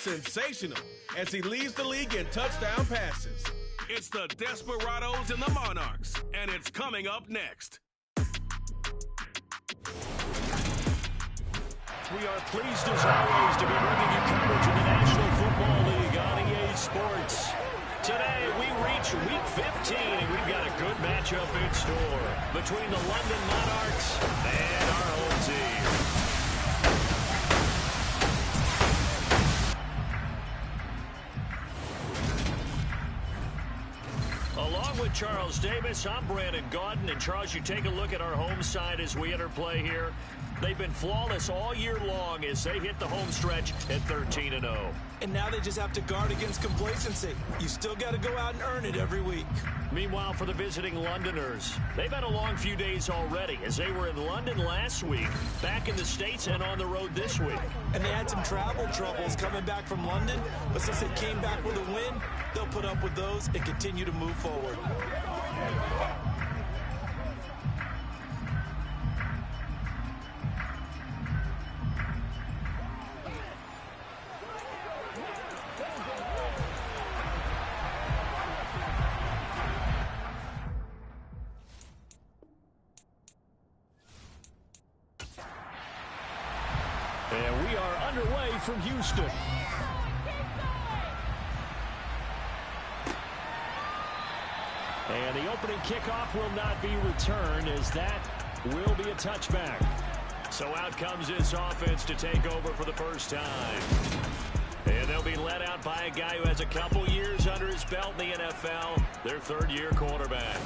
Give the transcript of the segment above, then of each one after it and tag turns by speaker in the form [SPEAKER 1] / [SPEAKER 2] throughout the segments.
[SPEAKER 1] sensational as he leads the league in touchdown passes. It's the Desperados and the Monarchs, and it's coming up next.
[SPEAKER 2] We are pleased as always to be bringing you coverage of the National Football League on EA Sports. Today we reach Week 15 and we've got a good matchup in store between the London Monarchs and our home team. Along with Charles Davis, I'm Brandon Gaudin. And Charles, you take a look at our home side as we enter play here. They've been flawless all year long as they hit the home stretch at 13-0.
[SPEAKER 3] And now they just have to guard against complacency. You still got to go out and earn it every week.
[SPEAKER 2] Meanwhile, for the visiting Londoners, they've had a long few days already as they were in London last week, back in the States and on the road this week.
[SPEAKER 3] And they had some travel troubles coming back from London, but since they came back with a win, they'll put up with those and continue to move forward.
[SPEAKER 2] And we are underway from Houston. And the opening kickoff will not be returned as that will be a touchback. So out comes this offense to take over for the first time. And they'll be led out by a guy who has a couple years under his belt in the NFL, their third-year quarterback.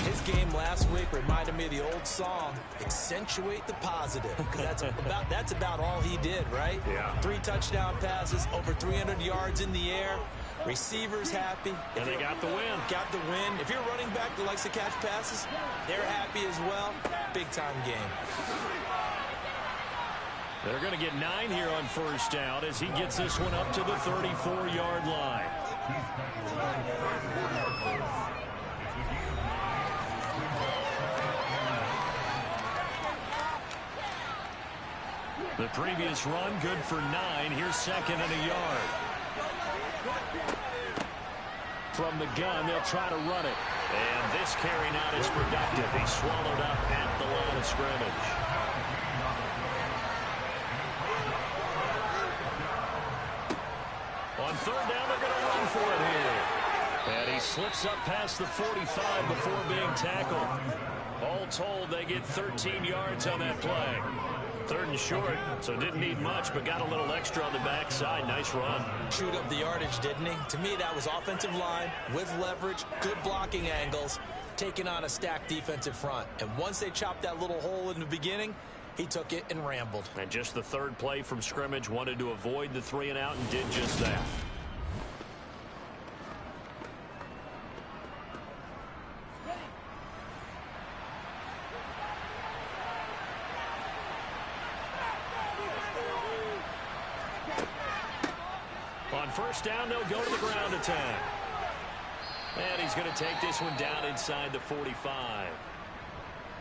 [SPEAKER 3] His game last week reminded me of the old song, Accentuate the Positive. That's about all he did, right?
[SPEAKER 2] Yeah.
[SPEAKER 3] 3 touchdown passes, over 300 yards in the air. Receivers happy.
[SPEAKER 2] And they got the win.
[SPEAKER 3] Got the win. If you're running back that likes to catch passes, they're happy as well. Big-time game.
[SPEAKER 2] They're going to get 9 here on first down as he gets this one up to the 34-yard line. The previous run good for 9. Here's second and a yard. From the gun, they'll try to run it. And this carry not as productive. He's swallowed up at the line of scrimmage. On third down, they're going to run for it here. And he slips up past the 45 before being tackled. All told, they get 13 yards on that play. Third and short, so didn't need much, but got a little extra on the backside. Nice run.
[SPEAKER 3] Chewed up the yardage, didn't he? To me, that was offensive line with leverage, good blocking angles, taking on a stacked defensive front. And once they chopped that little hole in the beginning, he took it and rambled.
[SPEAKER 2] And just the third play from scrimmage, wanted to avoid the 3 and out and did just that. On first down, they'll go to the ground attack. And he's going to take this one down inside the 45.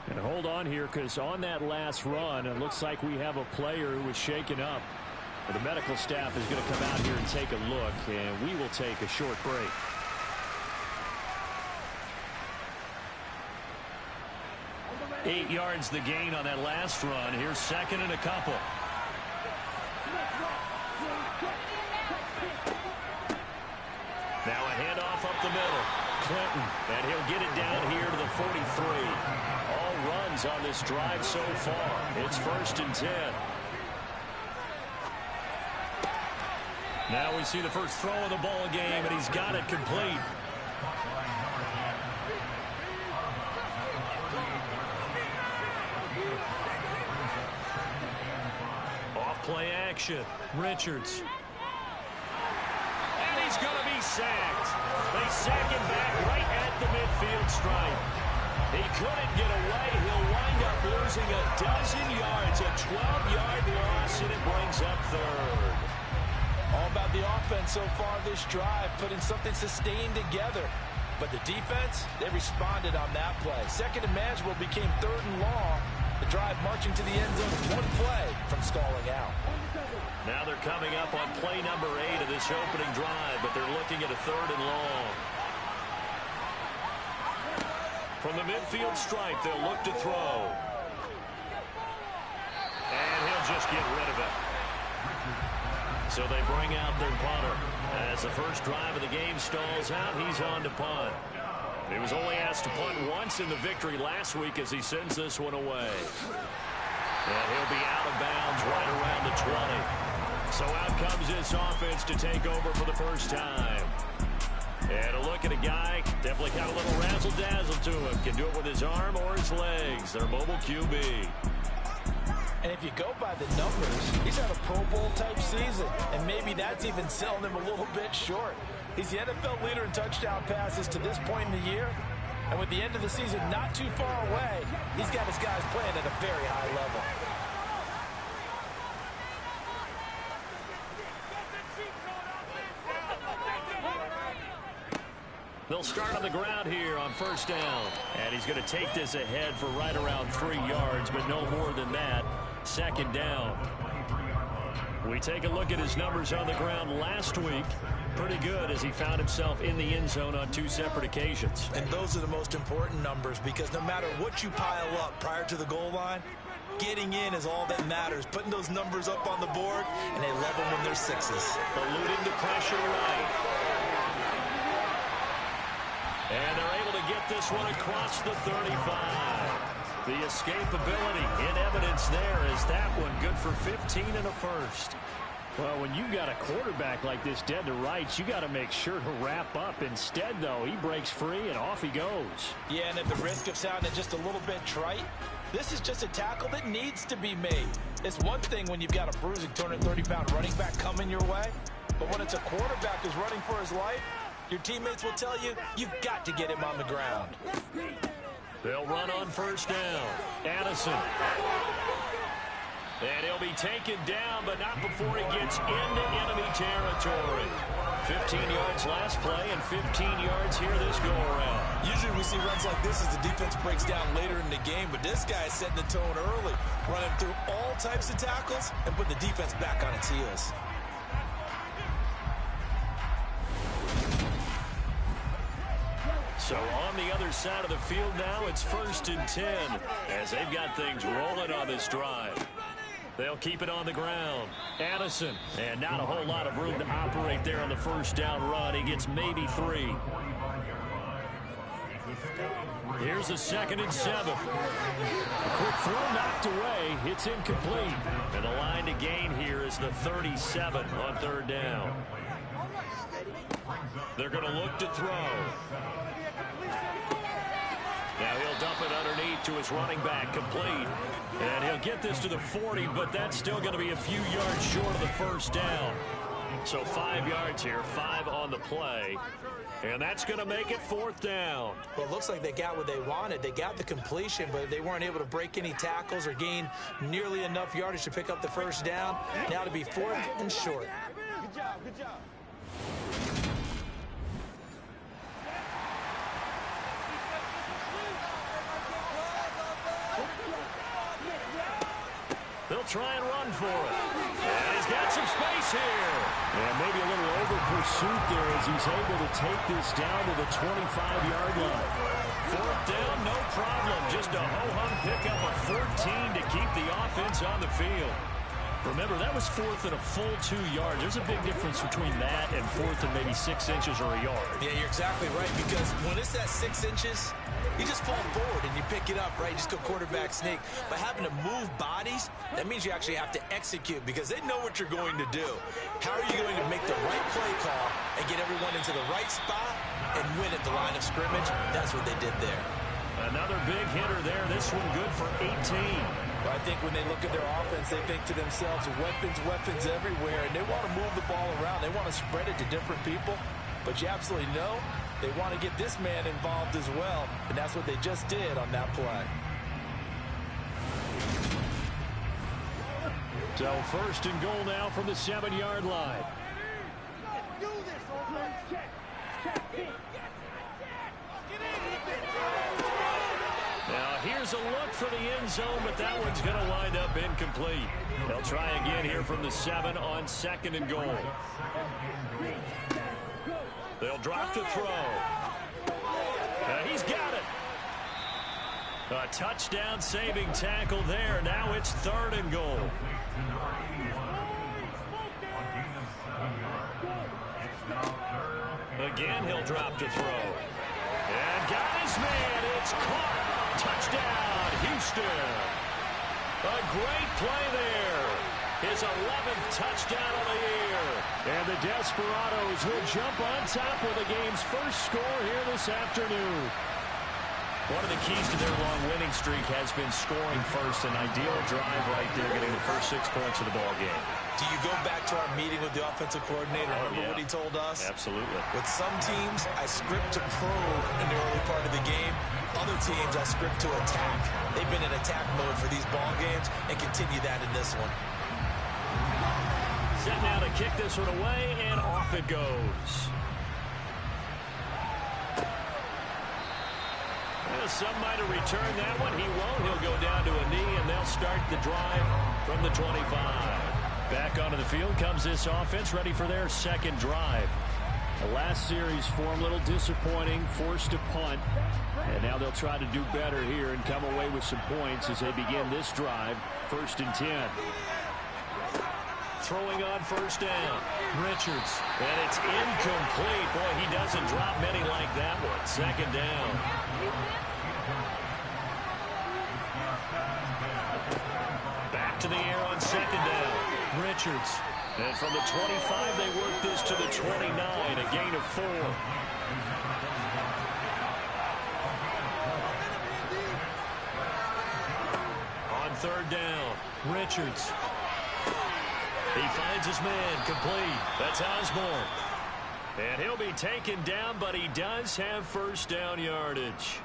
[SPEAKER 2] And hold on here, because on that last run, it looks like we have a player who was shaken up. The medical staff is going to come out here and take a look, and we will take a short break. Eight yards the gain on that last run. Here's second and a couple. Now a handoff up the middle. Clinton, and he'll get it down here to the 43. All runs on this drive so far. It's first and 10. Now we see the first throw of the ball game, and he's got it complete. Off play action. Richards. And he's going to be sacked. They sack him back right at the midfield stripe. He couldn't get away. He'll wind up losing a dozen yards. A 12-yard loss, and it brings up third.
[SPEAKER 3] All about the offense so far this drive, putting something sustained together. But the defense, they responded on that play. Second and manageable became third and long. The drive marching to the end zone with one play from stalling out.
[SPEAKER 2] Now they're coming up on play number 8 of this opening drive, but they're looking at a 3rd and long. From the midfield stripe, they'll look to throw. And he'll just get rid of it. So they bring out their punter. As the first drive of the game stalls out, he's on to punt. He was only asked to punt once in the victory last week as he sends this one away. And he'll be out of bounds right around the 20. So out comes this offense to take over for the first time. And a look at a guy, definitely got a little razzle-dazzle to him. Can do it with his arm or his legs. Their mobile QB.
[SPEAKER 3] And if you go by the numbers, he's had a Pro Bowl type season. And maybe that's even selling him a little bit short. He's the NFL leader in touchdown passes to this point in the year. And with the end of the season not too far away, he's got his guys playing at a very high level.
[SPEAKER 2] They'll start on the ground here on first down. And he's going to take this ahead for right around 3 yards, but no more than that. Second down. We take a look at his numbers on the ground last week. Pretty good as he found himself in the end zone on 2 separate occasions.
[SPEAKER 3] And those are the most important numbers because no matter what you pile up prior to the goal line, getting in is all that matters. Putting those numbers up on the board, and they love them when they're 6s.
[SPEAKER 2] Eluding the pressure right. And they're able to get this one across the 35. The escapability in evidence there is that one good for 15 and a first.
[SPEAKER 4] Well, when you've got a quarterback like this dead to rights, you got to make sure to wrap up. Instead, though, he breaks free and off he goes.
[SPEAKER 3] Yeah, and at the risk of sounding just a little bit trite, this is just a tackle that needs to be made. It's one thing when you've got a bruising 230-pound running back coming your way, but when it's a quarterback who's running for his life, your teammates will tell you, you've got to get him on the ground.
[SPEAKER 2] They'll run on first down. Addison. And he'll be taken down, but not before he gets into enemy territory. 15 yards last play and 15 yards here this go-around.
[SPEAKER 3] Usually we see runs like this as the defense breaks down later in the game, but this guy is setting the tone early, running through all types of tackles and putting the defense back on its heels.
[SPEAKER 2] So on the other side of the field now, it's 1st and 10 as they've got things rolling on this drive. They'll keep it on the ground. Addison, and not a whole lot of room to operate there on the first down run. He gets maybe 3. Here's a 2nd and 7. A quick throw knocked away. It's incomplete. And the line to gain here is the 37 on 3rd down. They're going to look to throw. Now he'll dump it underneath to his running back, complete. And he'll get this to the 40, but that's still going to be a few yards short of the first down. So 5 yards here, 5 on the play. And that's going to make it 4th down.
[SPEAKER 3] Well, it looks like they got what they wanted. They got the completion, but they weren't able to break any tackles or gain nearly enough yardage to pick up the first down. Now to be 4th and short.
[SPEAKER 5] Good job, good job.
[SPEAKER 2] They'll try and run for it. And he's got some space here.
[SPEAKER 4] And maybe a little over pursuit there as he's able to take this down to the 25-yard line.
[SPEAKER 2] 4th down, no problem. Just a ho-hum pickup of 14 to keep the offense on the field. Remember, that was 4th and a full 2 yards. There's a big difference between that and 4th and maybe 6 inches or a yard.
[SPEAKER 3] Yeah, you're exactly right, because when it's that 6 inches, you just fall forward and you pick it up, right? You just go quarterback sneak. But having to move bodies, that means you actually have to execute because they know what you're going to do. How are you going to make the right play call and get everyone into the right spot and win at the line of scrimmage? That's what they did there.
[SPEAKER 2] Another big hitter there. This one good for 18.
[SPEAKER 3] Well, I think when they look at their offense, they think to themselves, weapons everywhere, and they want to move the ball around. They want to spread it to different people, but you absolutely know they want to get this man involved as well, and that's what they just did on that play.
[SPEAKER 2] So 1st and goal now from the 7-yard line.
[SPEAKER 5] Do this, offense. Check.
[SPEAKER 2] Now Here's a look for the end zone, but that one's going to wind up incomplete. They'll try again here from the 7 on 2nd and goal. They'll drop to throw. He's got it. A touchdown saving tackle there. Now it's 3rd and goal. Again, he'll drop to throw. And got his man. It's caught. Touchdown, Houston. A great play there. His 11th touchdown of the year. And the Desperados will jump on top with the game's first score here this afternoon. One of the keys to their long winning streak has been scoring first. An ideal drive right there, getting the first 6 points of the ball game.
[SPEAKER 3] Do you go back to our meeting with the offensive coordinator? Remember what he told us?
[SPEAKER 2] Absolutely.
[SPEAKER 3] With some teams, I script to probe in the early part of the game. Other teams, I script to attack. They've been in attack mode for these ball games and continue that in this one.
[SPEAKER 2] Set now to kick this one away, and off it goes. Well, some might have returned that one. He won't. He'll go down to a knee, and they'll start the drive from the 25. Back onto the field comes this offense, ready for their 2nd drive. The last series for them, a little disappointing, forced to punt. And now they'll try to do better here and come away with some points as they begin this drive, 1st and 10. Throwing on 1st down. Richards. And it's incomplete. Boy, he doesn't drop many like that one. 2nd down. Back to the air on 2nd down. Richards. And from the 25, they work this to the 29, a gain of 4. On 3rd down, Richards. He finds his man, complete. That's Osborne. And he'll be taken down, but he does have 1st down yardage.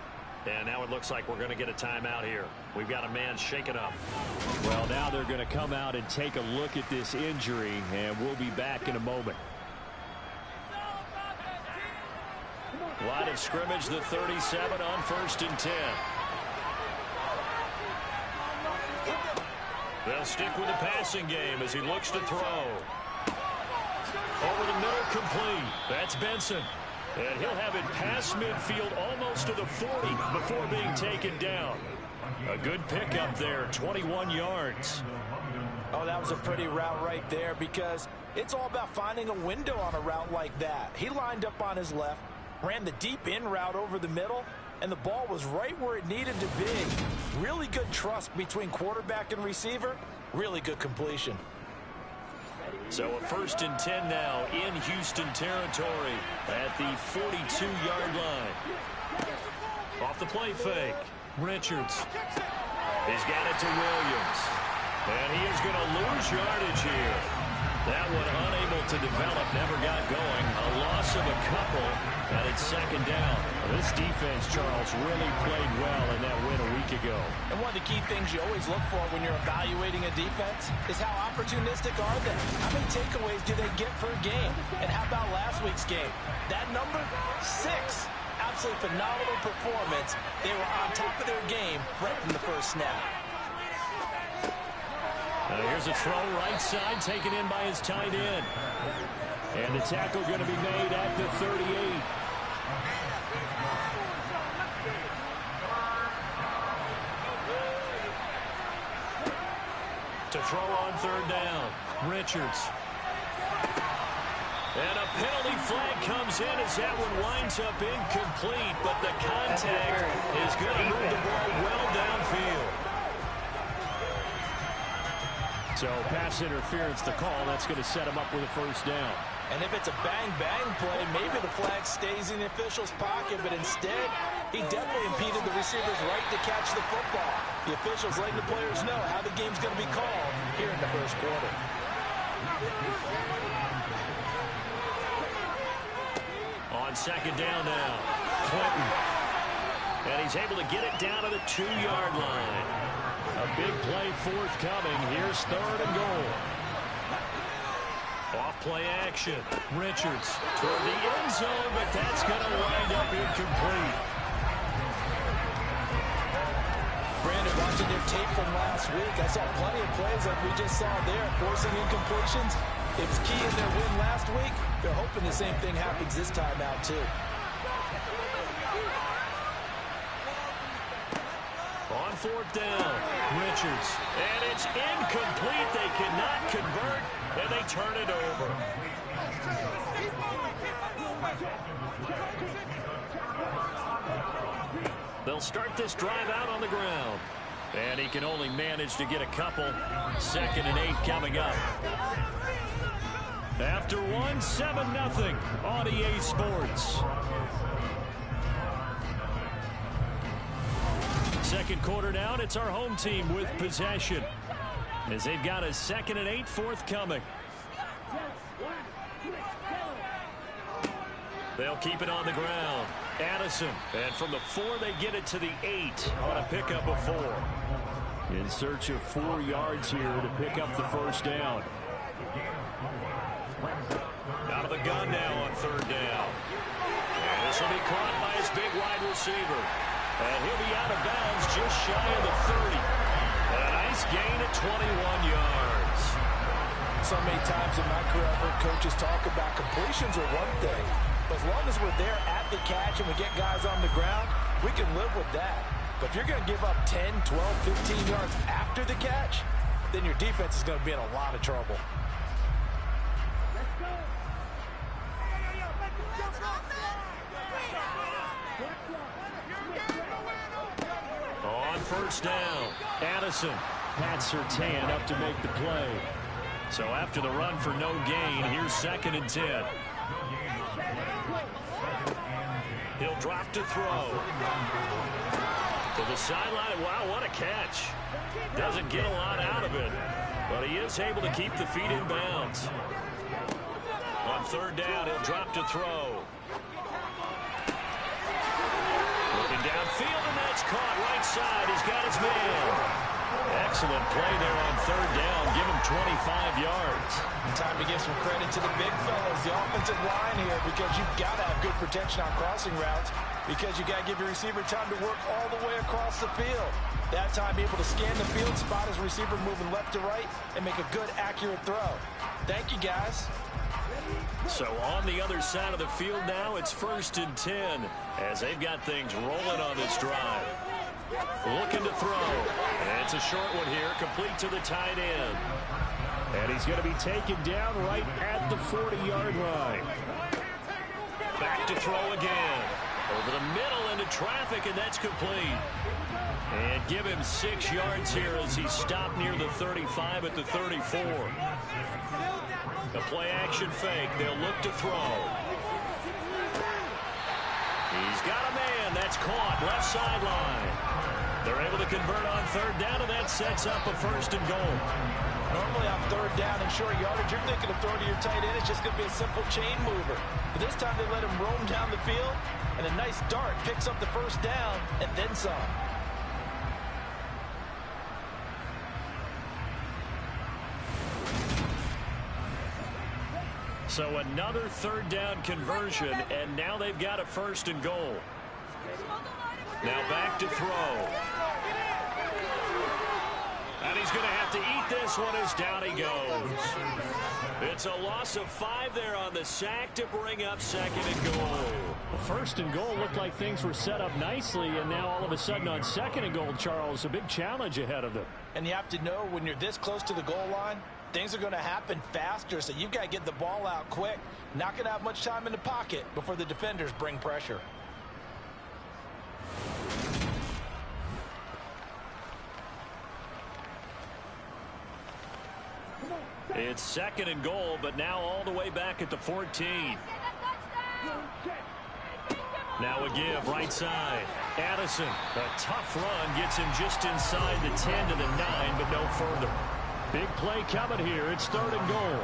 [SPEAKER 2] And now it looks like we're going to get a timeout here. We've got a man shaken up. Well, now they're going to come out and take a look at this injury, and we'll be back in a moment. Line of scrimmage, the 37 on 1st and 10. They'll stick with the passing game as he looks to throw. Over the middle, complete. That's Benson. And he'll have it past midfield almost to the 40 before being taken down. A good pickup there, 21 yards.
[SPEAKER 3] Oh, that was a pretty route right there because it's all about finding a window on a route like that. He lined up on his left, ran the deep in route over the middle, and the ball was right where it needed to be. Really good trust between quarterback and receiver. Really good completion.
[SPEAKER 2] So a 1st and 10 now in Houston territory at the 42-yard line. Off the play fake, Richards. He's got it to Williams. And he is going to lose yardage here. That one unable to develop, never got going. A loss of a couple, and it's 2nd down. This defense, Charles, really played well in that win a week ago.
[SPEAKER 3] And one of the key things you always look for when you're evaluating a defense is how opportunistic are they? How many takeaways do they get per game? And how about last week's game? That number, 6. Absolutely phenomenal performance. They were on top of their game right from the first snap.
[SPEAKER 2] Here's a throw right side taken in by his tight end. And the tackle going to be made at the 38. To throw on 3rd down, Richards. And a penalty flag comes in as that one winds up incomplete, but the contact is going to move the ball well downfield. So pass interference, the call. That's going to set him up with a 1st down.
[SPEAKER 3] And if it's a bang-bang play, maybe the flag stays in the official's pocket, but instead, he definitely impeded the receiver's right to catch the football. The officials letting the players know how the game's going to be called here in the 1st quarter.
[SPEAKER 2] On 2nd down now, Clinton. And he's able to get it down to the 2-yard line. A big play forthcoming. Here's 3rd and goal. Off play action. Richards toward the end zone, but that's going to wind up incomplete.
[SPEAKER 3] Watching their tape from last week, I saw plenty of plays like we just saw there, forcing incompletions. It was key in their win last week. They're hoping the same thing happens this time out, too.
[SPEAKER 2] On fourth down, Richards. And it's incomplete. They cannot convert, and they turn it over. They'll start this drive out on the ground. And he can only manage to get a couple. 2nd and 8 coming up. After one, 7-0 on EA Sports. Second quarter down, it's our home team with possession, as they've got a 2nd and 8 forthcoming. They'll keep it on the ground. Addison, and from the 4 they get it to the 8 on a pickup of 4. In search of 4 yards here to pick up the first down. Out of the gun now on 3rd down. And this will be caught by his big wide receiver. And he'll be out of bounds just shy of the 30. And a nice gain of 21 yards.
[SPEAKER 3] So many times in my career, I've heard coaches talk about completions are one thing. But as long as we're there at the catch and we get guys on the ground, we can live with that. But if you're going to give up 10, 12, 15 yards after the catch, then your defense is going to be in a lot of trouble.
[SPEAKER 2] On first down, Addison pats Surtain up to make the play. So after the run for no gain, here's 2nd and 10. He'll drop to throw. To the sideline. Wow, what a catch. Doesn't get a lot out of it, but he is able to keep the feet in bounds. On 3rd down, he'll drop to throw. Looking downfield, and that's caught right side. He's got his man. Excellent play there on 3rd down. Give him 25 yards.
[SPEAKER 3] Time to give some credit to the big fellas, the offensive line here, because you've got to have good protection on crossing routes, because you got to give your receiver time to work all the way across the field. That time, be able to scan the field, spot his receiver moving left to right, and make a good, accurate throw. Thank you, guys.
[SPEAKER 2] So on the other side of the field now, it's 1st and 10, as they've got things rolling on this drive. Looking to throw. And it's a short one here, complete to the tight end.
[SPEAKER 4] And he's going to be taken down right at the 40-yard line.
[SPEAKER 2] Back to throw again. Over the middle into traffic, and that's complete. And give him 6 yards here as he stopped near the 35 at the 34. A play-action fake. They'll look to throw. He's got a man. That's caught. Left sideline. They're able to convert on 3rd down, and that sets up a 1st and goal.
[SPEAKER 3] Normally on 3rd down and short yardage, you're thinking of throwing to your tight end. It's just going to be a simple chain mover. But this time they let him roam down the field, and a nice dart picks up the 1st down and then some.
[SPEAKER 2] So another 3rd down conversion, and now they've got a 1st and goal. Now back to throw. And he's going to have to eat this one as down he goes. It's a loss of 5 there on the sack to bring up 2nd and goal.
[SPEAKER 4] The 1st and goal looked like things were set up nicely, and now all of a sudden on 2nd and goal, Charles, a big challenge ahead of them.
[SPEAKER 3] And you have to know when you're this close to the goal line, things are going to happen faster, so you've got to get the ball out quick. Not going to have much time in the pocket before the defenders bring pressure.
[SPEAKER 2] It's 2nd and goal, but now all the way back at the 14. Now a give right side. Addison, a tough run, gets him just inside the 10 to the 9, but no further.
[SPEAKER 4] Big play coming here. It's 3rd and goal.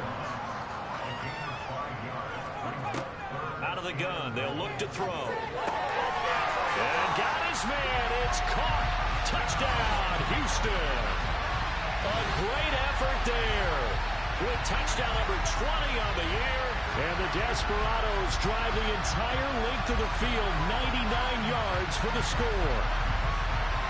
[SPEAKER 2] Out of the gun, they'll look to throw. And got his man. It's caught. Touchdown, Houston. A great effort there. With touchdown number 20 on the year.
[SPEAKER 4] And the Desperados drive the entire length of the field, 99 yards for the score.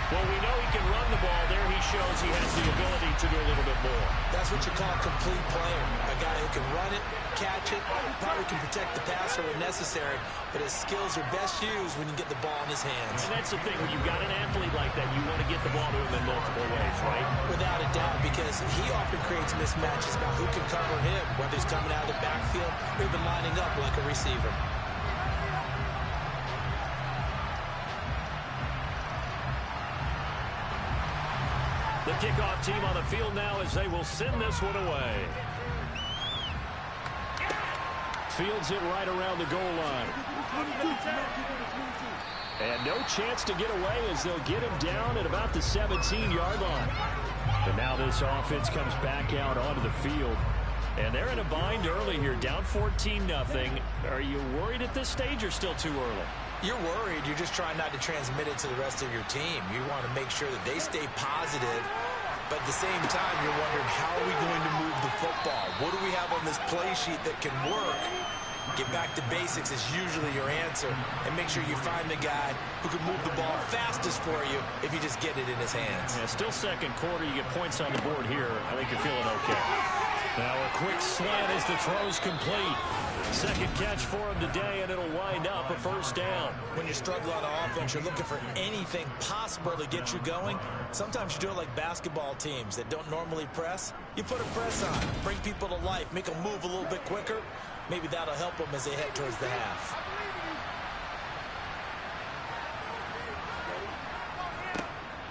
[SPEAKER 4] Well, we know he can run the ball. There he shows he has the ability to do a little bit more.
[SPEAKER 3] That's what you call a complete player. A guy who can run it, catch it, probably can protect the passer when necessary, but his skills are best used when you get the ball in his hands.
[SPEAKER 4] And that's the thing. When you've got an athlete like that, you want to get the ball to him in multiple ways, right?
[SPEAKER 3] Without a doubt, because he often creates mismatches about who can cover him, whether he's coming out of the backfield or even lining up like a receiver.
[SPEAKER 4] The kickoff team on the field now as they will send this one away. Fields it right around the goal line. And no chance to get away as they'll get him down at about the 17-yard line. And now this offense comes back out onto the field. And they're in a bind early here, down 14-0. Are you worried at this stage or still too early?
[SPEAKER 3] You're worried. You're just trying not to transmit it to the rest of your team. You want to make sure that they stay positive, but at the same time, you're wondering, how are we going to move the football? What do we have on this play sheet that can work? Get back to basics is usually your answer, and make sure you find the guy who can move the ball fastest for you if you just get it in his hands.
[SPEAKER 4] Yeah, still second quarter. You get points on the board here. I think you're feeling okay. Now a quick slant as the throw's complete. Second catch for him today, and it'll wind up a first down.
[SPEAKER 3] When you struggle on offense, you're looking for anything possible to get you going. Sometimes you do it like basketball teams that don't normally press. You put a press on, bring people to life, make them move a little bit quicker. Maybe that'll help them as they head towards the half.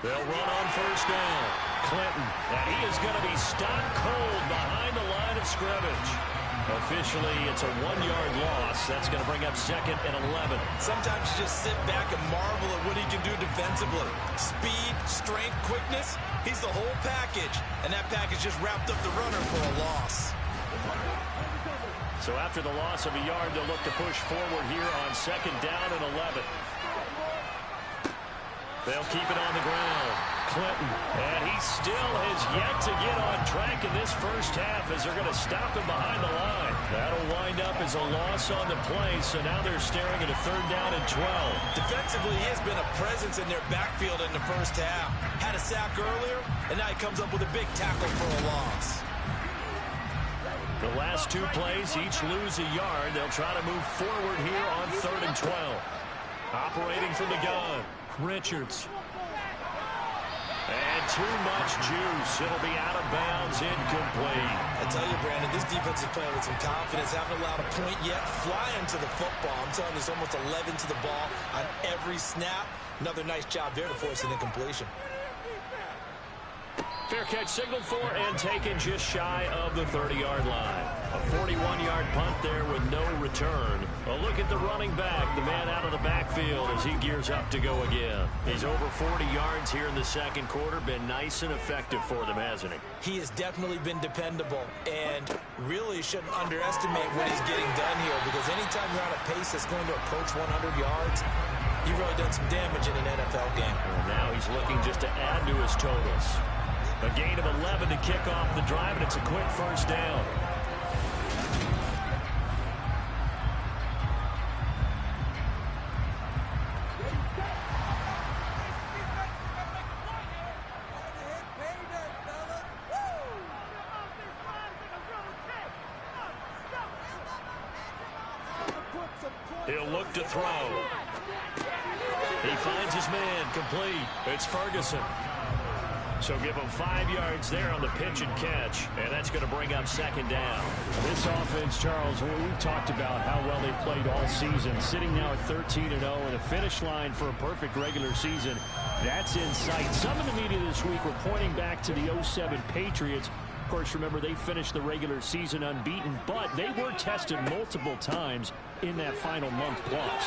[SPEAKER 4] They'll run on first down. Clinton, and he is going to be stopped cold behind the line of scrimmage. Officially, it's a 1-yard loss. That's going to bring up second and 11.
[SPEAKER 3] Sometimes you just sit back and marvel at what he can do defensively. Speed, strength, quickness, he's the whole package. And that package just wrapped up the runner for a loss.
[SPEAKER 4] So after the loss of a yard, they'll look to push forward here on second down and 11. They'll keep it on the ground. Clinton, and he still has yet to get on track in this first half as they're going to stop him behind the line. That'll wind up as a loss on the play, so now they're staring at a third down and 12.
[SPEAKER 3] Defensively, he has been a presence in their backfield in the first half. Had a sack earlier, and now he comes up with a big tackle for a loss.
[SPEAKER 4] The last two plays each lose a yard. They'll try to move forward here on third and 12. Operating from the gun, Richards. And too much juice. It'll be out of bounds, incomplete.
[SPEAKER 3] I tell you, Brandon, this defense is playing with some confidence. Haven't allowed a point yet. Flying to the football. I'm telling you, it's almost 11 to the ball on every snap. Another nice job there to force an incompletion.
[SPEAKER 4] Fair catch signaled for and taken just shy of the 30-yard line. A 41-yard punt there with no return. A look at the running back, the man out of the backfield as he gears up to go again. He's over 40 yards here in the second quarter. Been nice and effective for them, hasn't he?
[SPEAKER 3] He has definitely been dependable, and really shouldn't underestimate what he's getting done here, because anytime you're on a pace that's going to approach 100 yards, you've really done some damage in an NFL game.
[SPEAKER 4] And now he's looking just to add to his totals. A gain of 11 to kick off the drive, and it's a quick first down. He'll look to throw. He finds his man, complete. It's Ferguson. So give him 5 yards there on the pitch and catch, and that's going to bring up second down. This offense, Charles, we've talked about how well they played all season, sitting now at 13-0 and a finish line for a perfect regular season. That's in sight. Some in the media this week were pointing back to the 07 Patriots. Of course, remember, they finished the regular season unbeaten, but they were tested multiple times in that final month plus.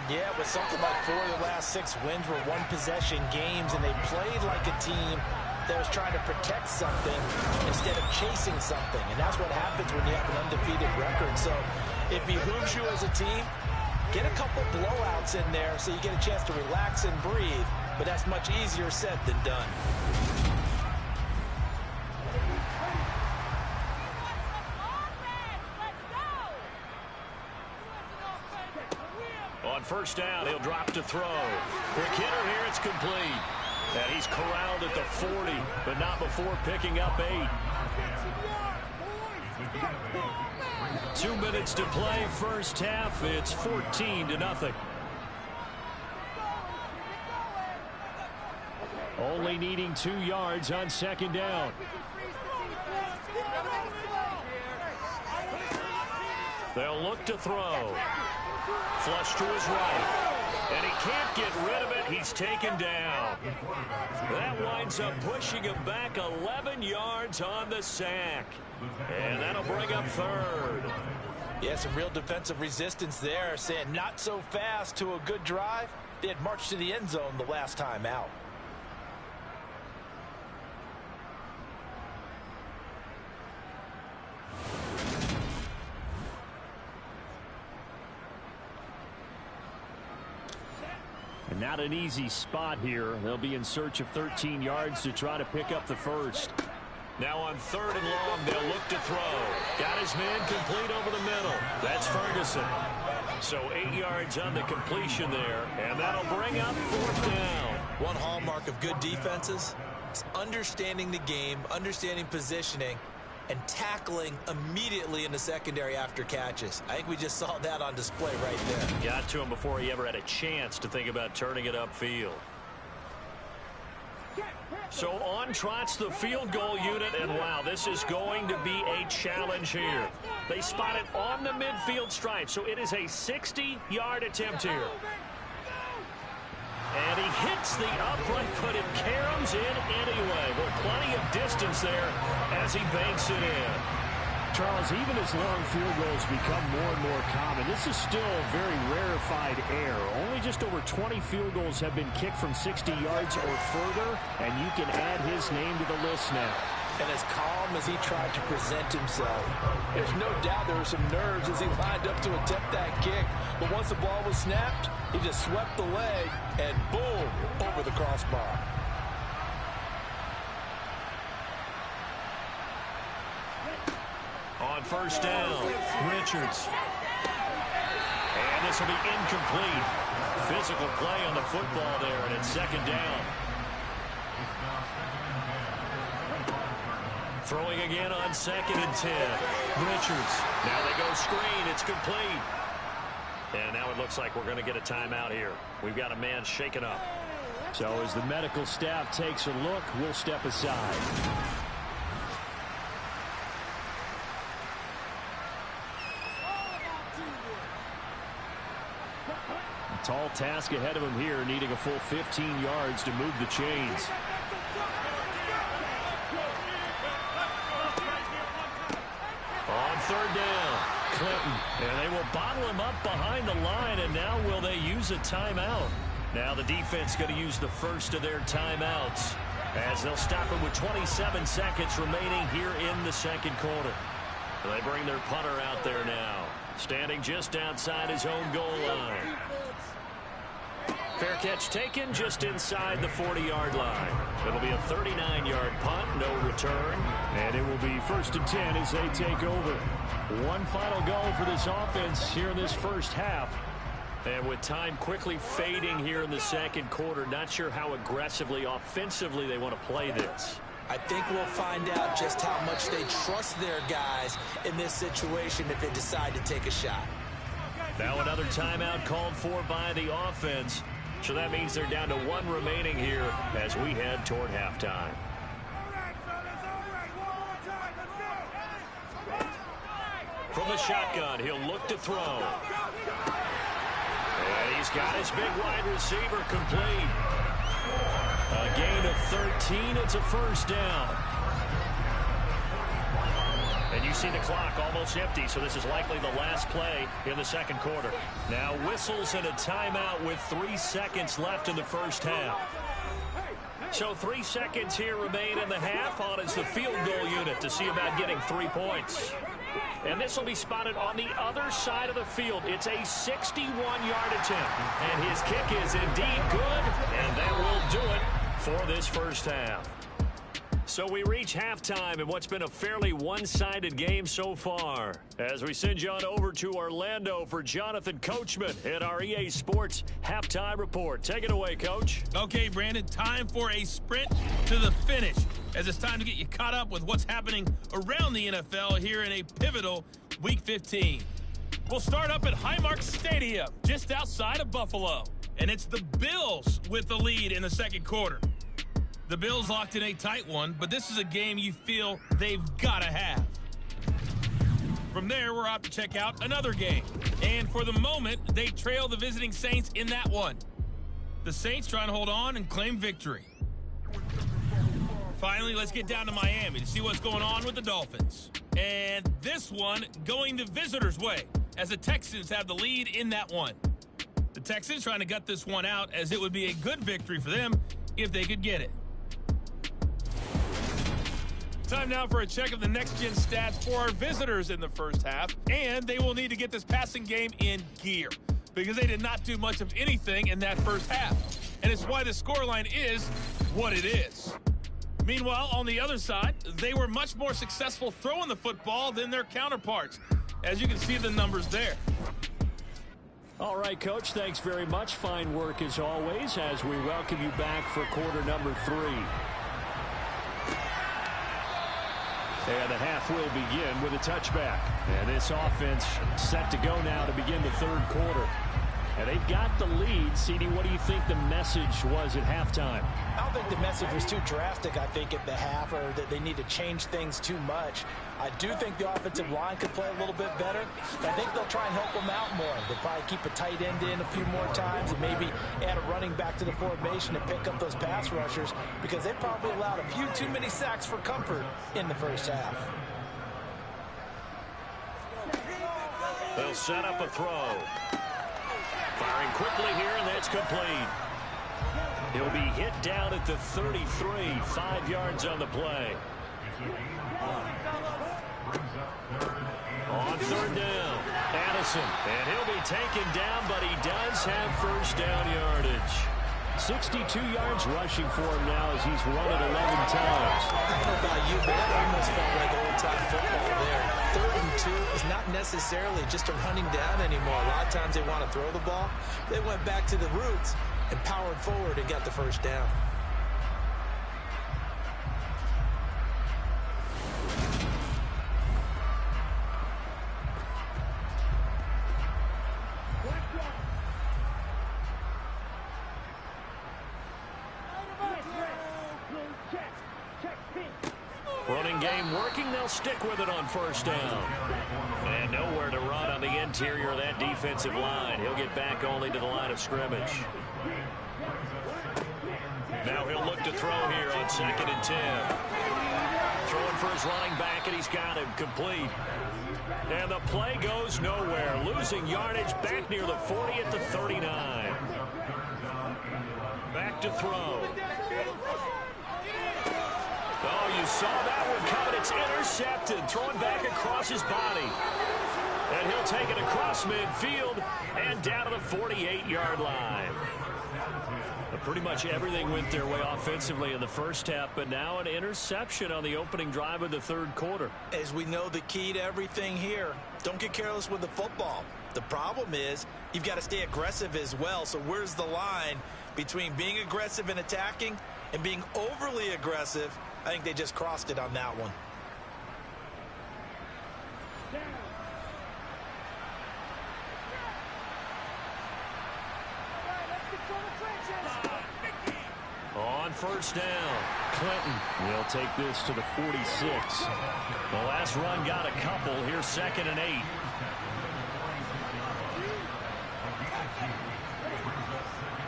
[SPEAKER 3] Yeah, but something like 4 of the last 6 wins were one-possession games, and they played like a team that was trying to protect something instead of chasing something. And that's what happens when you have an undefeated record. So it behooves you as a team, get a couple blowouts in there so you get a chance to relax and breathe. But that's much easier said than done.
[SPEAKER 4] On first down, he'll drop to throw. Quick hitter here, it's complete.
[SPEAKER 2] And he's corralled at the 40, but not before picking up 8. 2 minutes to play, first half. It's 14-0. Only needing 2 yards on second down. They'll look to throw. Flush to his right. And he can't get rid of it. He's taken down. That winds up pushing him back 11 yards on the sack. And that'll bring up third.
[SPEAKER 3] Yeah, some real defensive resistance there, saying not so fast to a good drive. They had marched to the end zone the last time out.
[SPEAKER 2] And not an easy spot here. They'll be in search of 13 yards to try to pick up the first. Now on 3rd and long, they'll look to throw. Got his man complete over the middle. That's Ferguson. So 8 yards on the completion there, and that'll bring up 4th down.
[SPEAKER 3] One hallmark of good defenses is understanding the game, understanding positioning, and tackling immediately in the secondary after catches. I think we just saw that on display right there.
[SPEAKER 2] Got to him before he ever had a chance to think about turning it upfield. So on trots the field goal unit, and wow, this is going to be a challenge here. They spot it on the midfield stripe, so it is a 60-yard attempt here. And he hits the upright, but it caroms in anyway. Well, plenty of distance there as he banks it in. Charles, even as long field goals become more and more common, this is still a very rarefied air. Only just over 20 field goals have been kicked from 60 yards or further, and you can add his name to the list now.
[SPEAKER 3] And as calm as he tried to present himself, there's no doubt there were some nerves as he lined up to attempt that kick. But once the ball was snapped, he just swept the leg and boom, over the crossbar.
[SPEAKER 2] On 1st down, Richards. And this will be incomplete. Physical play on the football there, and it's 2nd down. Throwing again on 2nd and 10. Richards. Now they go screen. It's complete. And now it looks like we're going to get a timeout here. We've got a man shaken up. So as the medical staff takes a look, we'll step aside. A tall task ahead of him here, needing a full 15 yards to move the chains. On 3rd down, Clinton. And they will bottle him up behind the line, and now will they use a timeout? Now the defense going to use the first of their timeouts as they'll stop him with 27 seconds remaining here in the 2nd quarter. They bring their punter out there now, standing just outside his own goal line. Fair catch taken just inside the 40-yard line. It'll be a 39-yard punt, no return. And it will be 1st and 10 as they take over. One final goal for this offense here in this first half. And with time quickly fading here in the 2nd quarter, not sure how aggressively, offensively they want to play this.
[SPEAKER 3] I think we'll find out just how much they trust their guys in this situation if they decide to take a shot.
[SPEAKER 2] Now another timeout called for by the offense. So that means they're down to 1 remaining here as we head toward halftime. From the shotgun, he'll look to throw. And he's got his big wide receiver complete. A gain of 13. It's a 1st down. And you see the clock almost empty, so this is likely the last play in the 2nd quarter. Now whistles and a timeout with 3 seconds left in the first half. So 3 seconds here remain in the half. On is the field goal unit to see about getting 3 points. And this will be spotted on the other side of the field. It's a 61-yard attempt. And his kick is indeed good, and that will do it for this first half. So we reach halftime in what's been a fairly one-sided game so far. As we send you on over to Orlando for Jonathan Coachman in our EA Sports Halftime Report. Take it away, Coach.
[SPEAKER 1] Okay, Brandon, time for a sprint to the finish, as it's time to get you caught up with what's happening around the NFL here in a pivotal Week 15. We'll start up at Highmark Stadium, just outside of Buffalo. And it's the Bills with the lead in the second quarter. The Bills locked in a tight one, but this is a game you feel they've got to have. From there, we're off to check out another game. And for the moment, they trail the visiting Saints in that one. The Saints trying to hold on and claim victory. Finally, let's get down to Miami to see what's going on with the Dolphins. And this one going the visitors' way, as the Texans have the lead in that one. The Texans trying to gut this one out, as it would be a good victory for them if they could get it. Time now for a check of the next-gen stats for our visitors in the first half, and they will need to get this passing game in gear because they did not do much of anything in that first half, and it's why the scoreline is what it is. Meanwhile, on the other side, they were much more successful throwing the football than their counterparts, as you can see the numbers there.
[SPEAKER 2] All right, Coach, thanks very much. Fine work as always as we welcome you back for quarter number 3. And the half will begin with a touchback. And this offense set to go now to begin the third quarter. And they've got the lead. CD, what do you think the message was at halftime?
[SPEAKER 3] I don't think the message was too drastic, I think, at the half, or that they need to change things too much. I do think the offensive line could play a little bit better. I think they'll try and help them out more. They'll probably keep a tight end in a few more times and maybe add a running back to the formation and pick up those pass rushers, because they probably allowed a few too many sacks for comfort in the first half.
[SPEAKER 2] They'll set up a throw. Firing quickly here, and that's complete. He'll be hit down at the 33, 5 yards on the play. On third down, Addison, and he'll be taken down, but he does have first down yardage. 62 yards rushing for him now as he's run it 11 times.
[SPEAKER 3] I don't know about you, but that almost felt like old-time football there. 3rd and 2 is not necessarily just a running down anymore. A lot of times they want to throw the ball. They went back to the roots and powered forward and got the first down.
[SPEAKER 2] Running game working. They'll stick with it on first down. And nowhere to run on the interior of that defensive line. He'll get back only to the line of scrimmage. Now he'll look to throw here on 2nd and 10. Throwing for his running back, and he's got him complete. And the play goes nowhere. Losing yardage back near the 40 at the 39. Back to throw. Oh, you saw that one coming. It's intercepted. Thrown back across his body. And he'll take it across midfield and down to the 48-yard line. But pretty much everything went their way offensively in the first half, but now an interception on the opening drive of the third quarter.
[SPEAKER 3] As we know, the key to everything here, don't get careless with the football. The problem is you've got to stay aggressive as well. So where's the line between being aggressive and attacking and being overly aggressive? I think they just crossed it on that one.
[SPEAKER 2] On first down, Clinton will take this to the 46. The last run got a couple. Here's 2nd and 8.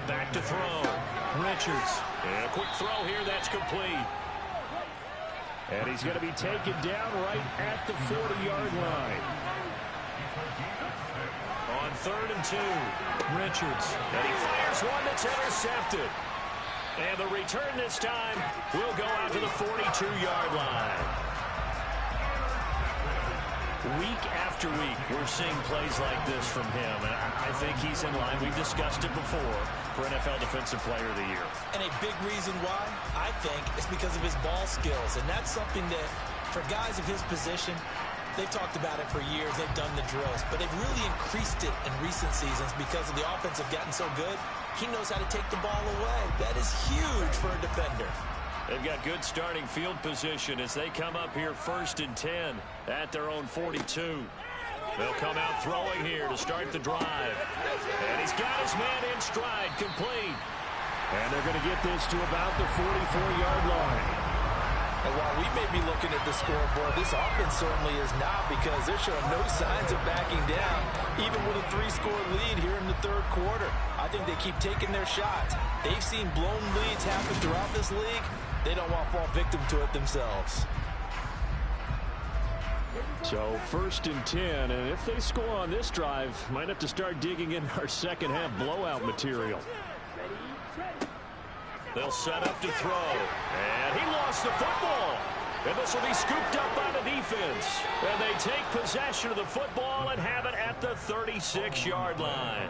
[SPEAKER 2] Back to throw. Richards. And a quick throw here. That's complete. And he's going to be taken down right at the 40-yard line. On 3rd and 2, Richards. And he fires one that's intercepted. And the return this time will go out to the 42-yard line. week after week, we're seeing plays like this from him. And I think he's in line. We've discussed it before for NFL Defensive Player of the Year.
[SPEAKER 3] And a big reason why, I think, is because of his ball skills. And that's something that, for guys of his position, they've talked about it for years. They've done the drills. But they've really increased it in recent seasons because of the offense have gotten so good. He knows how to take the ball away. That is huge for a defender.
[SPEAKER 2] They've got good starting field position as they come up here 1st and 10 at their own 42. They'll come out throwing here to start the drive. And he's got his man in stride, complete. And they're going to get this to about the 44-yard line.
[SPEAKER 3] And while we may be looking at the scoreboard, this offense certainly is not, because they're showing no signs of backing down, even with a 3-score lead here in the third quarter. I think they keep taking their shots. They've seen blown leads happen throughout this league. They don't want to fall victim to it themselves.
[SPEAKER 2] So 1st and 10, and if they score on this drive, might have to start digging in our second half blowout material. They'll set up to throw, and he lost the football. And this will be scooped up by the defense. And they take possession of the football and have it at the 36-yard line.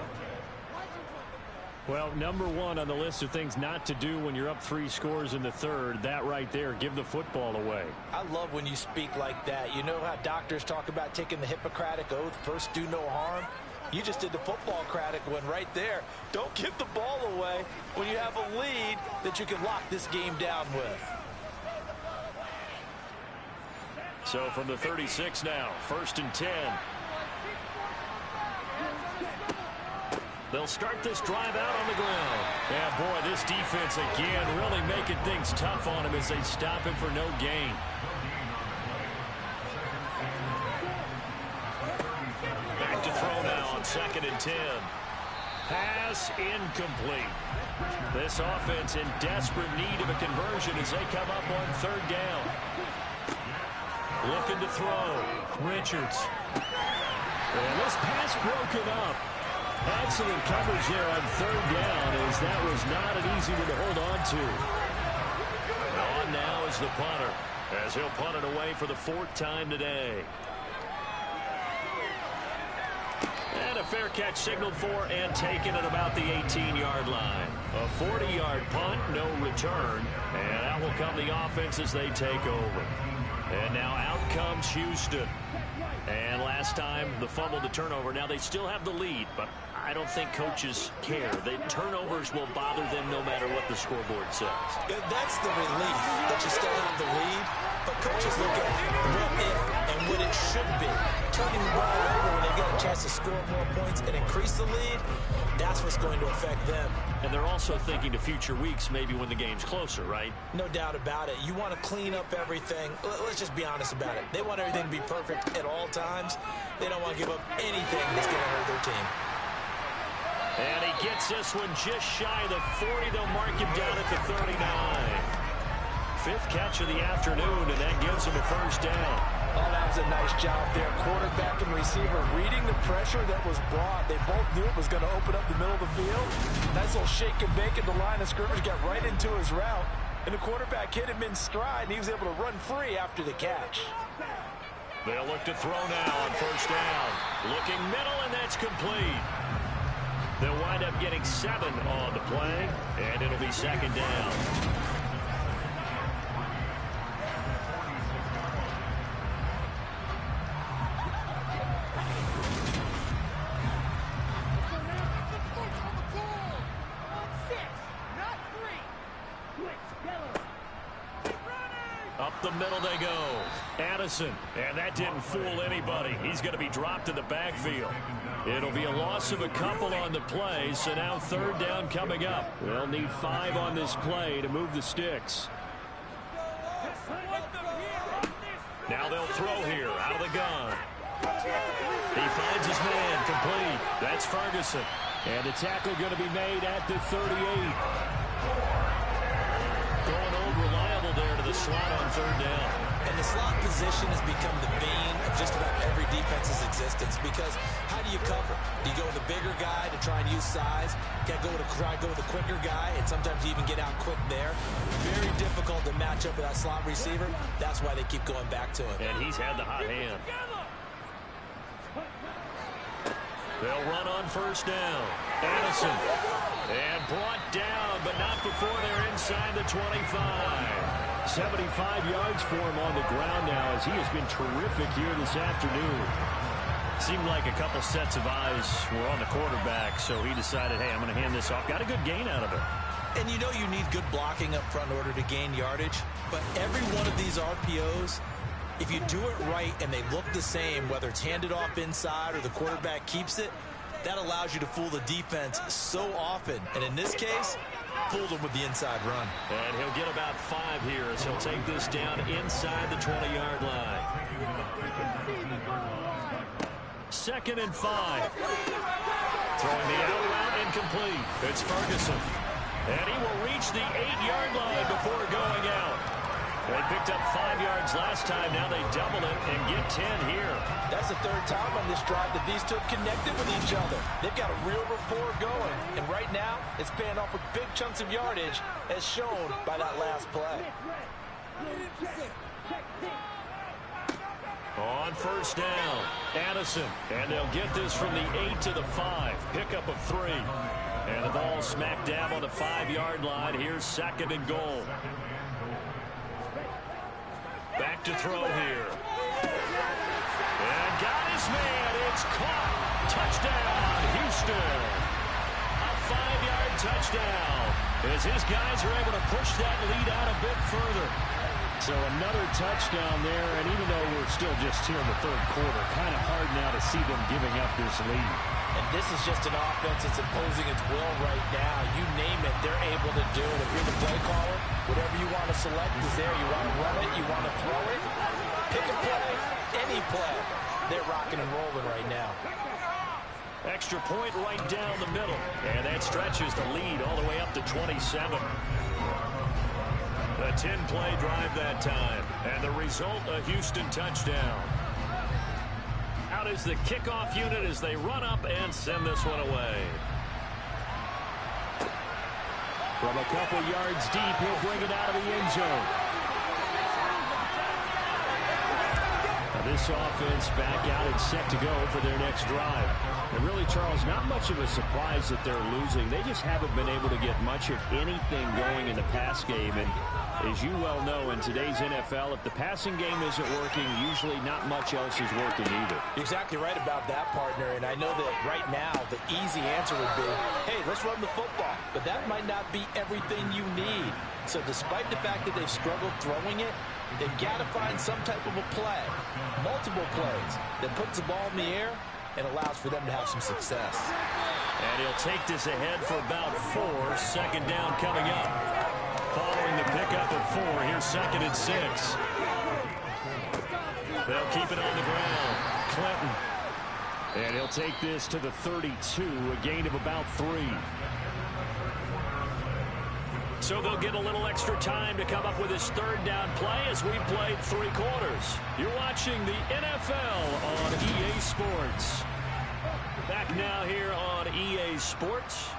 [SPEAKER 2] Well, number one on the list of things not to do when you're up 3 scores in the third, that right there, give the football away.
[SPEAKER 3] I love when you speak like that. You know how doctors talk about taking the Hippocratic Oath, first do no harm? You just did the football-cratic one right there. Don't give the ball away when you have a lead that you can lock this game down with.
[SPEAKER 2] So from the 36 now, 1st and 10. They'll start this drive out on the ground. Yeah, boy, this defense again really making things tough on him as they stop him for no gain. Back to throw now on 2nd and 10. Pass incomplete. This offense in desperate need of a conversion as they come up on 3rd down. Looking to throw. Richards. And this pass broken up. Excellent coverage there on 3rd down, as that was not an easy one to hold on to. On now is the punter, as he'll punt it away for the 4th time today. And a fair catch signaled for and taken at about the 18-yard line. A 40-yard punt, no return. And out will come the offense as they take over. And now out comes Houston. And last time, the fumble to turnover. Now they still have the lead, but I don't think coaches care. The turnovers will bother them no matter what the scoreboard says.
[SPEAKER 3] That's the relief that you still have the lead, but coaches look at what if and what it should be. Turning the ball over when they get a chance to score more points and increase the lead, that's what's going to affect them.
[SPEAKER 2] And they're also thinking to future weeks, maybe when the game's closer, right?
[SPEAKER 3] No doubt about it. You want to clean up everything. Let's just be honest about it. They want everything to be perfect at all times. They don't want to give up anything that's going to hurt their team.
[SPEAKER 2] And he gets this one just shy of the 40. They'll mark him down at the 39. 5th catch of the afternoon, and that gives him a 1st down.
[SPEAKER 3] Oh, that was a nice job there. Quarterback and receiver reading the pressure that was brought. They both knew it was going to open up the middle of the field. Nice little shake and bake at the line of scrimmage, got right into his route. And the quarterback hit him in stride, and he was able to run free after the catch.
[SPEAKER 2] They'll look to throw now on 1st down. Looking middle, and that's complete. They'll wind up getting 7 on the play, and it'll be 2nd down. Up the middle they go. Addison, and that didn't fool anybody. He's going to be dropped in the backfield. It'll be a loss of a couple on the play, so now 3rd down coming up. They'll need 5 on this play to move the sticks. Now they'll throw here out of the gun. He finds his man, complete. That's Ferguson. And the tackle going to be made at the 38. Going old reliable there to the slot on 3rd down.
[SPEAKER 3] And the slot position has become the bane of just about every defense's existence, because how do you cover? Do you go with a bigger guy to try and use size? You got to try to go with a quicker guy, and sometimes you even get out quick there. Very difficult to match up with that slot receiver. That's why they keep going back to him.
[SPEAKER 2] And he's had the hot hand. They'll run on first down. Addison. And brought down, but not before they're inside the 25. 75 yards for him on the ground now as he has been terrific here this afternoon. Seemed like a couple sets of eyes were on the quarterback, so he decided, hey, I'm going to hand this off. Got a good gain out of it.
[SPEAKER 3] And you know you need good blocking up front in order to gain yardage, but every one of these RPOs, if you do it right and they look the same, whether it's handed off inside or the quarterback keeps it, that allows you to fool the defense so often. And in this case, fooled them with the inside run.
[SPEAKER 2] And he'll get about 5 here as he'll take this down inside the 20-yard line. 2nd and 5. Throwing the out route incomplete. It's Ferguson. And he will reach the 8-yard line before going out. They picked up 5 yards last time. Now they double it and get 10 here.
[SPEAKER 3] That's the 3rd time on this drive that these two have connected with each other. They've got a real rapport going. And right now, it's paying off with big chunks of yardage, as shown by that last play.
[SPEAKER 2] On first down, Addison. And they'll get this from the 8 to the 5. Pickup of 3. And the ball smack dab on the 5-yard line. Here's 2nd and goal. Back to throw here. And got his man. It's caught. Touchdown, Houston. A 5-yard touchdown as his guys are able to push that lead out a bit further. So another touchdown there, and even though we're still just here in the 3rd quarter, kind of hard now to see them giving up this lead.
[SPEAKER 3] And this is just an offense that's imposing its will right now. You name it, they're able to do it. If you're the play caller, whatever you want to select is there. You want to run it, you want to throw it, pick a play, any play. They're rocking and rolling right now.
[SPEAKER 2] Extra point right down the middle. And that stretches the lead all the way up to 27. A 10-play drive that time. And the result, a Houston touchdown. Out is the kickoff unit as they run up and send this one away. From a couple yards deep, he'll bring it out of the end zone. Now this offense back out and set to go for their next drive. And really, Charles, not much of a surprise that they're losing. They just haven't been able to get much of anything going in the pass game. And as you well know, in today's NFL, if the passing game isn't working, usually not much else is working either.
[SPEAKER 3] You're exactly right about that, partner. And I know that right now, the easy answer would be, hey, let's run the football. But that might not be everything you need. So despite the fact that they've struggled throwing it, they've got to find some type of a play, multiple plays, that puts the ball in the air and allows for them to have some success.
[SPEAKER 2] And he'll take this ahead for about 4. 2nd down coming up. Following the pickup of 4, here's 2nd and 6. They'll keep it on the ground. Clinton. And he'll take this to the 32, a gain of about 3. So they'll get a little extra time to come up with his 3rd down play as we played 3 quarters. You're watching the NFL on EA Sports. Back now here on EA Sports.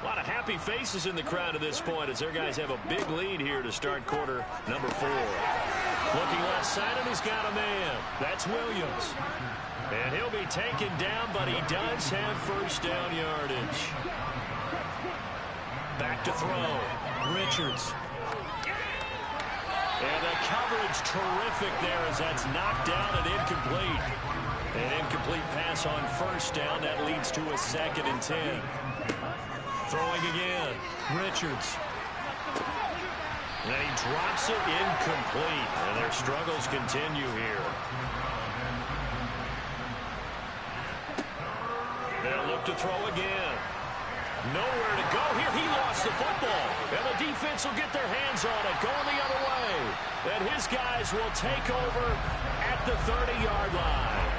[SPEAKER 2] A lot of happy faces in the crowd at this point as their guys have a big lead here to start quarter number 4. Looking left side, and he's got a man. That's Williams. And he'll be taken down, but he does have first down yardage. Back to throw. Richards. And the coverage terrific there as that's knocked down and incomplete. An incomplete pass on first down. That leads to a 2nd and 10. Throwing again. Richards. And he drops it incomplete. And their struggles continue here. They'll look to throw again. Nowhere to go here. He lost the football. And the defense will get their hands on it. Going the other way. And his guys will take over at the 30-yard line.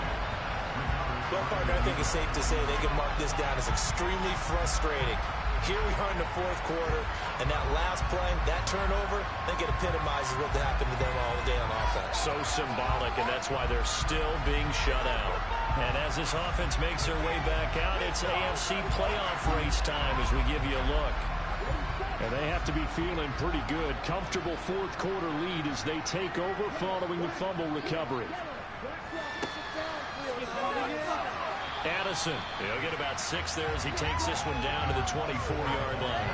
[SPEAKER 3] Well, partner, I think it's safe to say they can mark this down as extremely frustrating. Here we are in the 4th quarter, and that last play, that turnover, I think it epitomizes what happened to them all day on offense.
[SPEAKER 2] So symbolic, and that's why they're still being shut out. And as this offense makes their way back out, it's AFC playoff race time as we give you a look. And they have to be feeling pretty good. Comfortable 4th quarter lead as they take over following the fumble recovery. Addison, he'll get about 6 there as he takes this one down to the 24-yard line.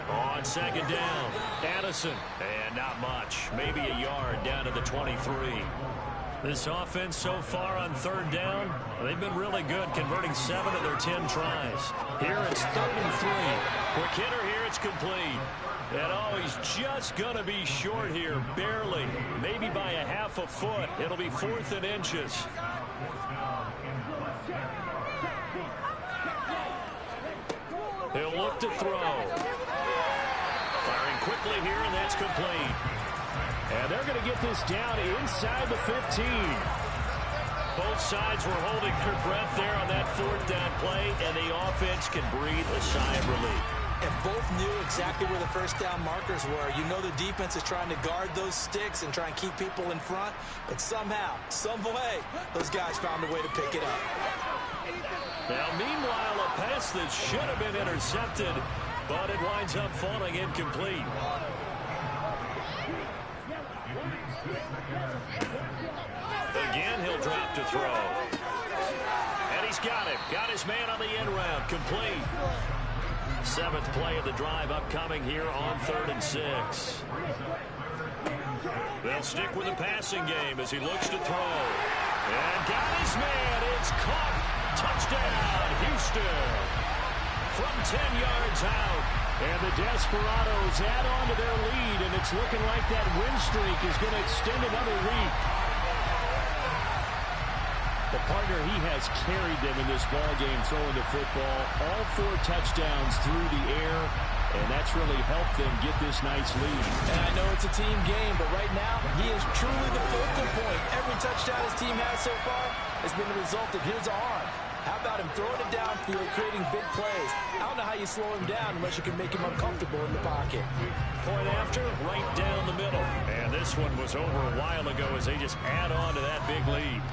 [SPEAKER 2] On second down, Addison, and not much, maybe a yard down to the 23. This offense so far on third down, they've been really good, converting 7 of their 10 tries. Here it's 3rd and 3. Quick hitter here, it's complete. And oh, he's just going to be short here, barely, maybe by a half a foot. It'll be 4th and inches. He'll look to throw. Firing quickly here, and that's complete. And they're going to get this down inside the 15. Both sides were holding their breath there on that 4th down play, and the offense can breathe a sigh of relief.
[SPEAKER 3] And both knew exactly where the first down markers were. You know the defense is trying to guard those sticks and try and keep people in front. But somehow, some way, those guys found a way to pick it up.
[SPEAKER 2] Now, meanwhile, a pass that should have been intercepted, but it winds up falling incomplete. Again, he'll drop to throw. And he's got him. Got his man on the end round. Complete. 7th play of the drive upcoming here on 3rd and 6. They'll stick with the passing game as he looks to throw. And got his man. It's caught. Touchdown, Houston. From 10 yards out. And the Desperados add on to their lead, and it's looking like that win streak is going to extend another week. The partner, he has carried them in this ball game throwing the football. All 4 touchdowns through the air, and that's really helped them get this nice lead.
[SPEAKER 3] And I know it's a team game, but right now, he is truly the focal point. Every touchdown his team has so far has been the result of his arm. How about him throwing it downfield, creating big plays? I don't know how you slow him down unless you can make him uncomfortable in the pocket.
[SPEAKER 2] Point after, right down the middle. And this one was over a while ago as they just add on to that big lead.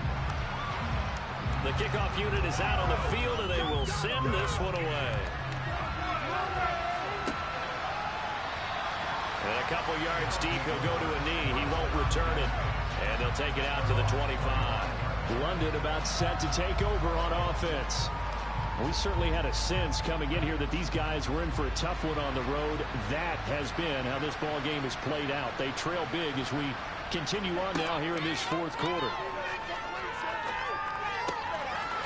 [SPEAKER 2] The kickoff unit is out on the field, and they will send this one away. And a couple yards deep, he'll go to a knee. He won't return it, and they'll take it out to the 25.
[SPEAKER 4] London about set to take over on offense. We certainly had a sense coming in here that these guys were in for a tough one on the road. That has been how this ball game has played out. They trail big as we continue on now here in this 4th quarter.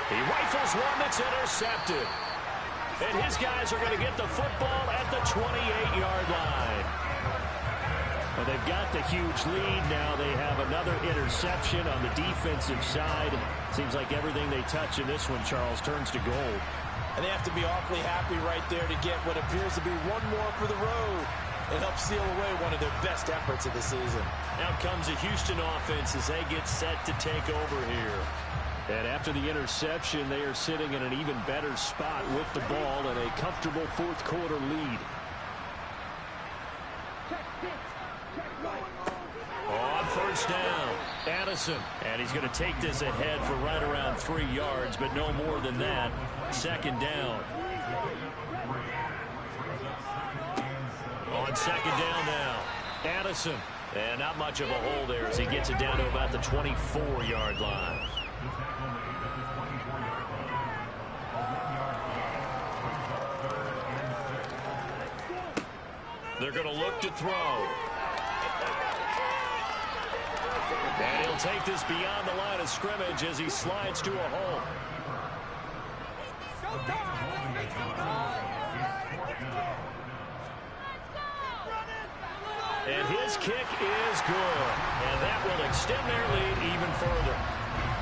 [SPEAKER 2] He rifles one that's intercepted. And his guys are going to get the football at the 28-yard line.
[SPEAKER 4] Well, they've got the huge lead. Now they have another interception on the defensive side. Seems like everything they touch in this one, Charles, turns to gold.
[SPEAKER 3] And they have to be awfully happy right there to get what appears to be one more for the road. It helps seal away one of their best efforts of the season.
[SPEAKER 2] Out comes the Houston offense as they get set to take over here.
[SPEAKER 4] And after the interception, they are sitting in an even better spot with the ball and a comfortable 4th quarter lead.
[SPEAKER 2] On 1st down, Addison. And he's going to take this ahead for right around 3 yards, but no more than that. 2nd down. On 2nd down now, Addison. And not much of a hole there as he gets it down to about the 24-yard line. They're going to look to throw. And he'll take this beyond the line of scrimmage as he slides to a hole. And his kick is good. And that will extend their lead even further.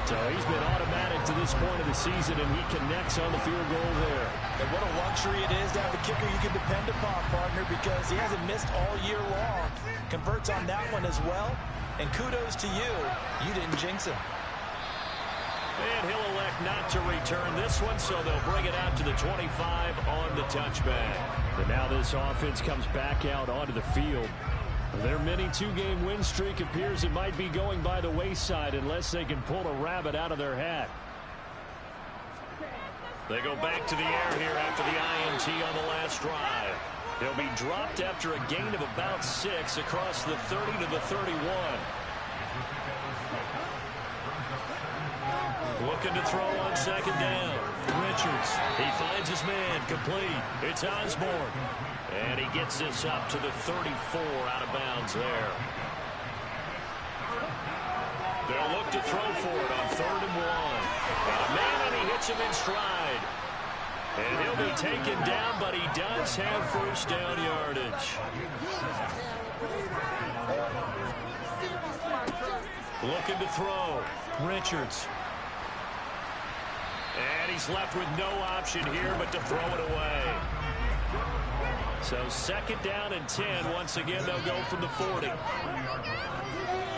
[SPEAKER 4] So he's been automatic to this point of the season, and he connects on the field goal there.
[SPEAKER 3] And what a luxury it is to have a kicker you can depend upon, partner, because he hasn't missed all year long. Converts on that one as well. And kudos to you. You didn't jinx him.
[SPEAKER 2] And he'll elect not to return this one, so they'll bring it out to the 25 on the touchback.
[SPEAKER 4] And now this offense comes back out onto the field. Their mini 2-game win streak appears it might be going by the wayside unless they can pull a rabbit out of their hat.
[SPEAKER 2] They go back to the air here after the INT on the last drive. He'll be dropped after a gain of about 6 across the 30 to the 31. Looking to throw on second down. Richards, he finds his man, complete. It's Osborne. And he gets this up to the 34 out of bounds there. They'll look to throw for it on 3rd and 1. And a man, and he hits him in stride. And he'll be taken down, but he does have first down yardage. Looking to throw. Richards. And he's left with no option here but to throw it away. So 2nd down and 10. Once again, they'll go from the 40.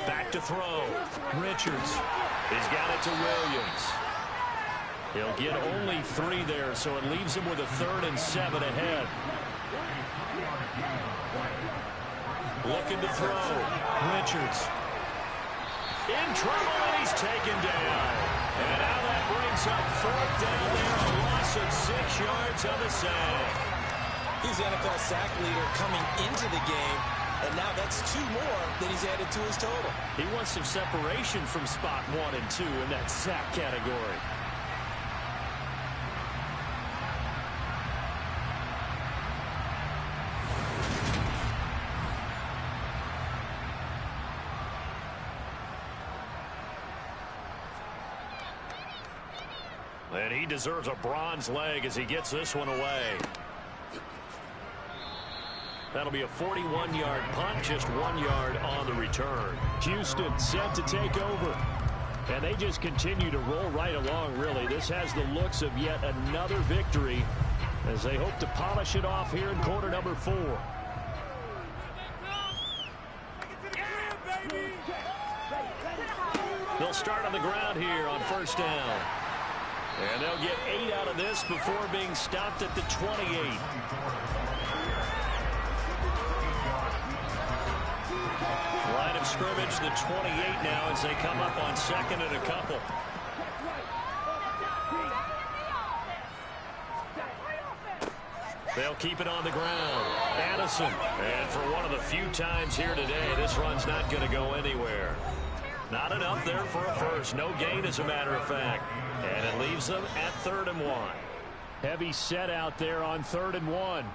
[SPEAKER 2] Back to throw. Richards. He's got it to Williams. He'll get only 3 there, so it leaves him with a 3rd and 7 ahead. Looking to throw. Richards. In trouble, and he's taken down. And now that brings up 4th down there, a loss of 6 yards on the sack.
[SPEAKER 3] He's the NFL sack leader coming into the game, and now that's 2 more that he's added to his total.
[SPEAKER 2] He wants some separation from spot 1 and 2 in that sack category. And he deserves a bronze leg as he gets this one away. That'll be a 41-yard punt, just 1 yard on the return. Houston set to take over. And they just continue to roll right along, really. This has the looks of yet another victory as they hope to polish it off here in quarter number 4. They'll start on the ground here on 1st down. And they'll get 8 out of this before being stopped at the 28. Line of scrimmage, the 28 now as they come up on 2nd and a couple. They'll keep it on the ground. Addison. And for one of the few times here today, this run's not going to go anywhere. Not enough there for a first. No gain, as a matter of fact. And it leaves them at 3rd and 1. Heavy set out there on 3rd and 1.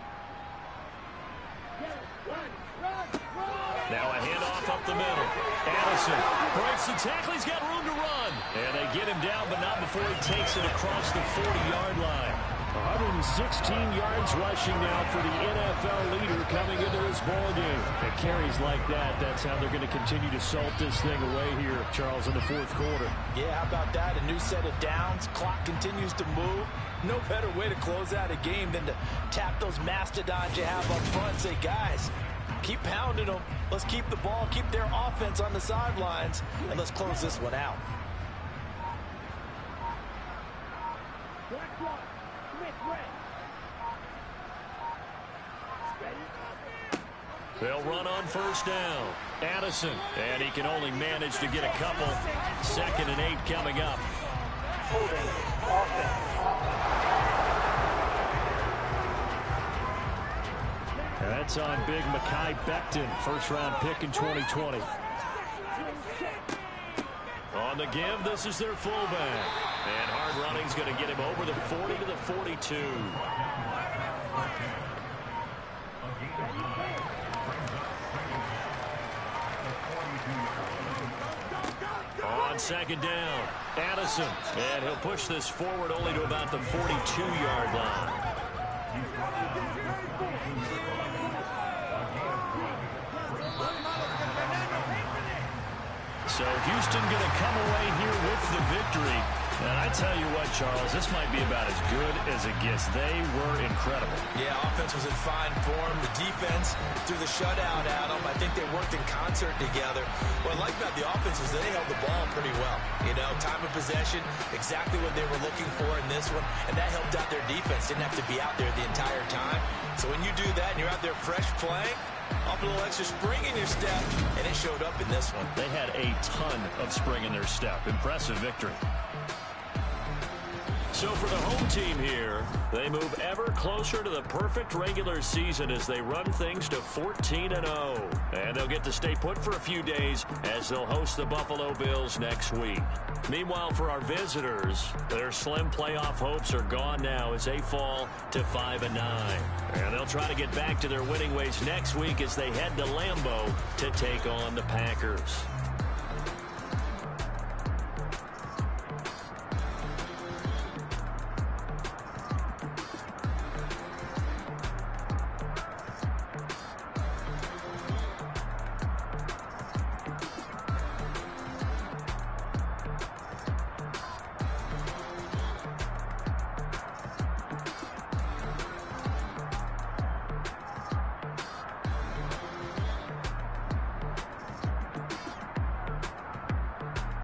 [SPEAKER 2] Now a handoff up the middle. Addison breaks the tackle. He's got room to run. And they get him down, but not before he takes it across the 40-yard line. 116 yards rushing now for the NFL leader coming into this ball game. And carries like that, that's how they're going to continue to salt this thing away here, Charles, in the 4th quarter.
[SPEAKER 3] Yeah, how about that? A new set of downs. Clock continues to move. No better way to close out a game than to tap those mastodons you have up front and say, guys, keep pounding them. Let's keep the ball, keep their offense on the sidelines, and let's close this one out.
[SPEAKER 2] They'll run on 1st down. Addison, and he can only manage to get a couple. 2nd and 8 coming up. That's on big Mekhi Becton, 1st-round pick in 2020. On the give, this is their fullback. And hard running's going to get him over the 40 to the 42. On 2nd down, Addison. And he'll push this forward only to about the 42-yard line. So Houston going to come away here with the victory. And I tell you what, Charles, this might be about as good as it gets. They were incredible.
[SPEAKER 3] Yeah, offense was in fine form. The defense, through the shutout, Adam, I think they worked in concert together. What I like about the offense is they held the ball pretty well. You know, time of possession, exactly what they were looking for in this one, and that helped out their defense. Didn't have to be out there the entire time. So when you do that and you're out there fresh playing, off a little extra spring in your step, and it showed up in this one.
[SPEAKER 2] They had a ton of spring in their step. Impressive victory. So for the home team here, they move ever closer to the perfect regular season as they run things to 14-0. And they'll get to stay put for a few days as they'll host the Buffalo Bills next week. Meanwhile, for our visitors, their slim playoff hopes are gone now as they fall to 5-9. And they'll try to get back to their winning ways next week as they head to Lambeau to take on the Packers.